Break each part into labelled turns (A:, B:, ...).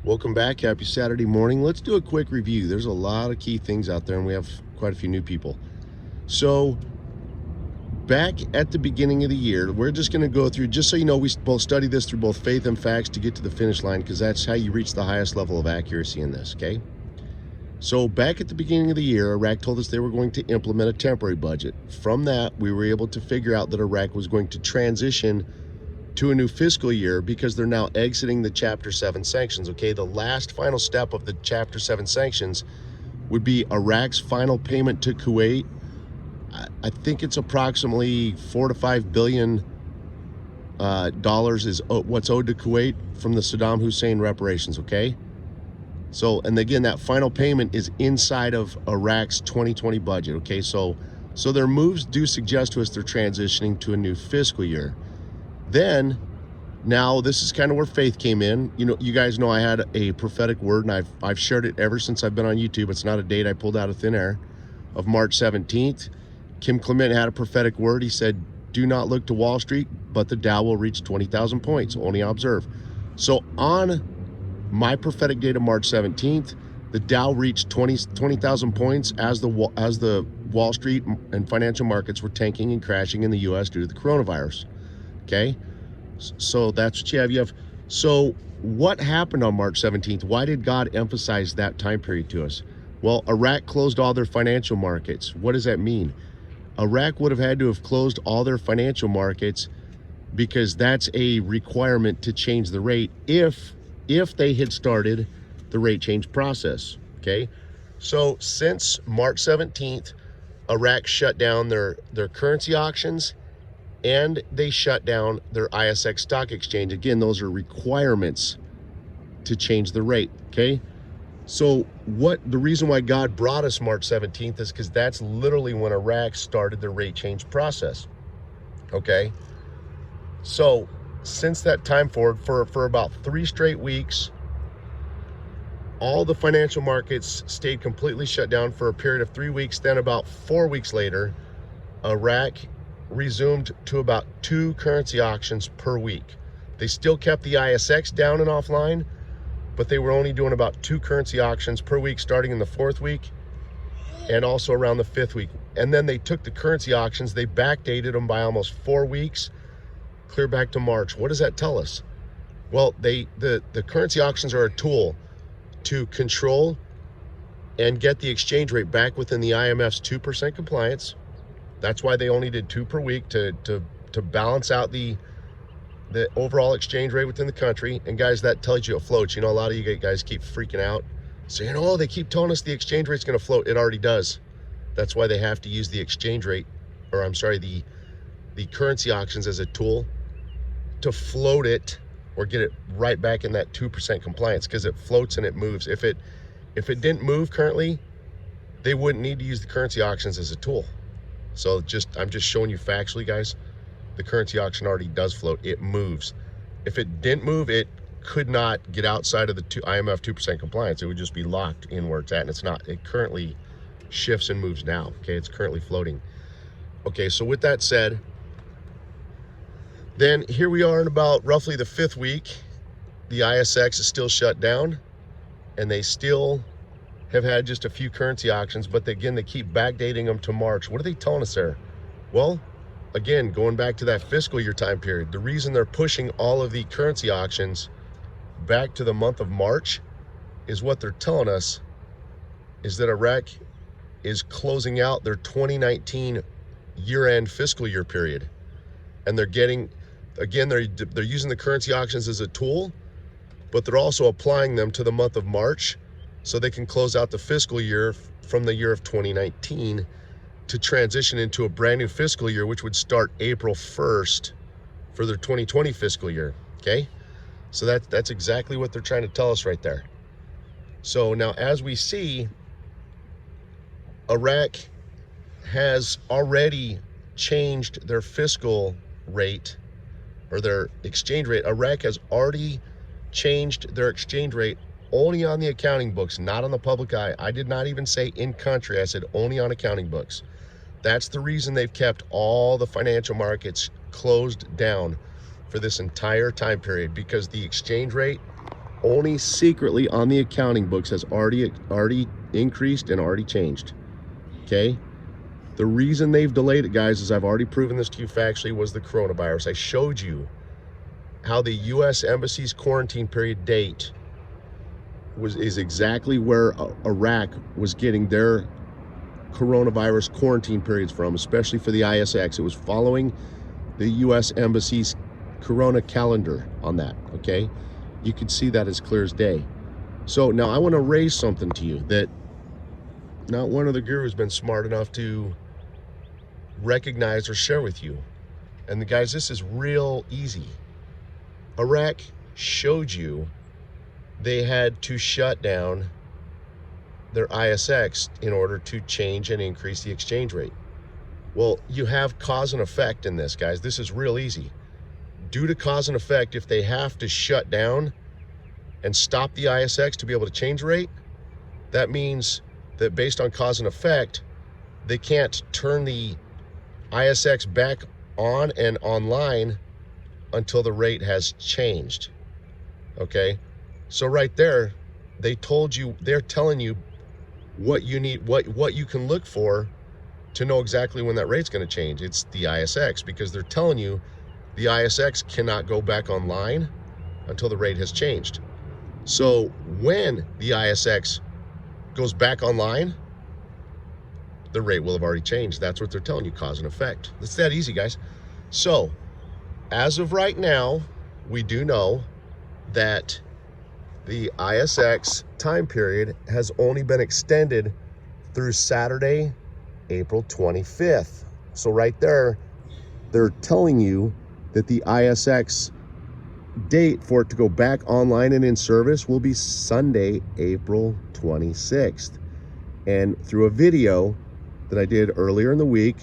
A: Welcome back. Happy Saturday morning. Let's do a quick review. There's a lot of key things out there, and we have quite a few new people. So back at the beginning of the year, we're just going to go through, just so you know, we both study this through both faith and facts to get to the finish line, because that's how you reach the highest level of accuracy in this, okay? So back at the beginning of the year, Iraq told us they were going to implement a temporary budget. From that, we were able to figure out that Iraq was going to transition to a new fiscal year because they're now exiting the Chapter 7 sanctions, okay? The last final step of the Chapter 7 sanctions would be Iraq's final payment to Kuwait. I think it's approximately $4 to $5 billion is what's owed to Kuwait from the Saddam Hussein reparations, okay? So, and again, that final payment is inside of Iraq's 2020 budget, okay? So their moves do suggest to us they're transitioning to a new fiscal year. Then, now this is kind of where faith came in. You know, you guys know I had a prophetic word, and I've shared it ever since I've been on YouTube. It's not a date I pulled out of thin air, of March 17th. Kim Clement had a prophetic word. He said, do not look to Wall Street, but the Dow will reach 20,000 points. Only observe. So on my prophetic date of March 17th, the Dow reached 20,000 points as the Wall Street and financial markets were tanking and crashing in the U.S. due to the coronavirus. Okay, so that's what you have. So what happened on March 17th? Why did God emphasize that time period to us? Well, Iraq closed all their financial markets. What does that mean? Iraq would have had to have closed all their financial markets because that's a requirement to change the rate if they had started the rate change process, okay? So since March 17th, Iraq shut down their currency auctions, and they shut down their ISX stock exchange. Again, those are requirements to change the rate, okay? So the reason why God brought us March 17th is because that's literally when Iraq started the rate change process, okay? So since that time forward, for about 3 straight weeks, all the financial markets stayed completely shut down for a period of 3 weeks. Then about 4 weeks later, Iraq resumed to about 2 currency auctions per week. They still kept the ISX down and offline, but they were only doing about 2 currency auctions per week, starting in the 4th week and also around the 5th week. And then they took the currency auctions, they backdated them by almost 4 weeks, clear back to March. What does that tell us? Well, the currency auctions are a tool to control and get the exchange rate back within the IMF's 2% compliance. That's why they only did 2 per week to balance out the overall exchange rate within the country. And guys, that tells you it floats. You know, a lot of you guys keep freaking out, saying, oh, they keep telling us the exchange rate's going to float. It already does. That's why they have to use the exchange rate, or I'm sorry, the currency auctions as a tool to float it or get it right back in that 2% compliance, because it floats and it moves. If it didn't move currently, they wouldn't need to use the currency auctions as a tool. So I'm just showing you factually, guys. The currency auction already does float. It moves. If it didn't move, it could not get outside of the IMF 2% compliance. It would just be locked in where it's at, and it's not. It currently shifts and moves now. Okay, it's currently floating. Okay, so with that said, then here we are in about roughly the 5th week. The ISX is still shut down, and they still have had just a few currency auctions, but again, they keep backdating them to March. What are they telling us there? Well, again, going back to that fiscal year time period, the reason they're pushing all of the currency auctions back to the month of March is what they're telling us is that Iraq is closing out their 2019 year-end fiscal year period. And they're getting, again, they're using the currency auctions as a tool, but they're also applying them to the month of March so they can close out the fiscal year from the year of 2019 to transition into a brand new fiscal year, which would start April 1st for their 2020 fiscal year, okay? So that's exactly what they're trying to tell us right there. So now, as we see, Iraq has already changed their fiscal rate, or their exchange rate. Iraq has already changed their exchange rate only on the accounting books, not on the public eye. I did not even say in country. I said only on accounting books. That's the reason they've kept all the financial markets closed down for this entire time period, because the exchange rate only secretly on the accounting books has already increased and already changed. Okay, the reason they've delayed it, guys, is I've already proven this to you factually, was the coronavirus. I showed you how the U.S. Embassy's quarantine period date is exactly where Iraq was getting their coronavirus quarantine periods from, especially for the ISX. It was following the U.S. Embassy's corona calendar on that. Okay, you can see that as clear as day. So now I want to raise something to you that not one of the gurus been smart enough to recognize or share with you. And the guys, this is real easy. Iraq showed you they had to shut down their ISX in order to change and increase the exchange rate. Well, you have cause and effect in this, guys. This is real easy. Due to cause and effect, if they have to shut down and stop the ISX to be able to change rate, that means that based on cause and effect, they can't turn the ISX back on and online until the rate has changed. Okay, so right there, they told you, they're telling you what you need, what you can look for to know exactly when that rate's going to change. It's the ISX, because they're telling you the ISX cannot go back online until the rate has changed. So when the ISX goes back online, the rate will have already changed. That's what they're telling you, cause and effect. It's that easy, guys. So as of right now, we do know that the ISX time period has only been extended through Saturday, April 25th. So right there, they're telling you that the ISX date for it to go back online and in service will be Sunday, April 26th. And through a video that I did earlier in the week,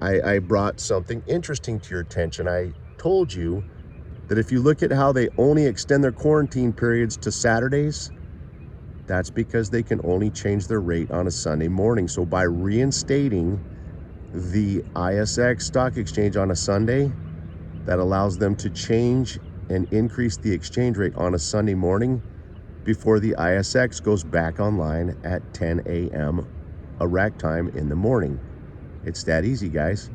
A: I brought something interesting to your attention. I told you that if you look at how they only extend their quarantine periods to Saturdays, that's because they can only change their rate on a Sunday morning. So by reinstating the ISX stock exchange on a Sunday, that allows them to change and increase the exchange rate on a Sunday morning before the ISX goes back online at 10 a.m. Iraq time in the morning. It's that easy, guys.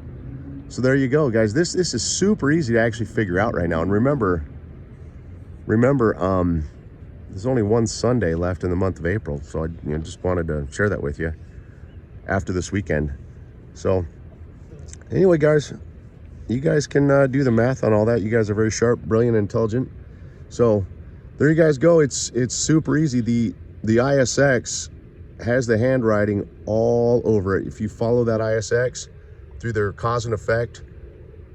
A: So there you go, guys. This is super easy to actually figure out right now. And remember, there's only one Sunday left in the month of April. So I just wanted to share that with you after this weekend. So anyway, guys, you guys can do the math on all that. You guys are very sharp, brilliant, intelligent. So there you guys go. It's super easy. The ISX has the handwriting all over it. If you follow that ISX through their cause and effect,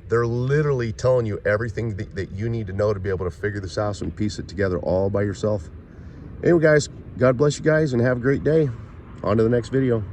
A: they're literally telling you everything that you need to know to be able to figure this out and piece it together all by yourself. Anyway, guys, God bless you guys and have a great day. On to the next video.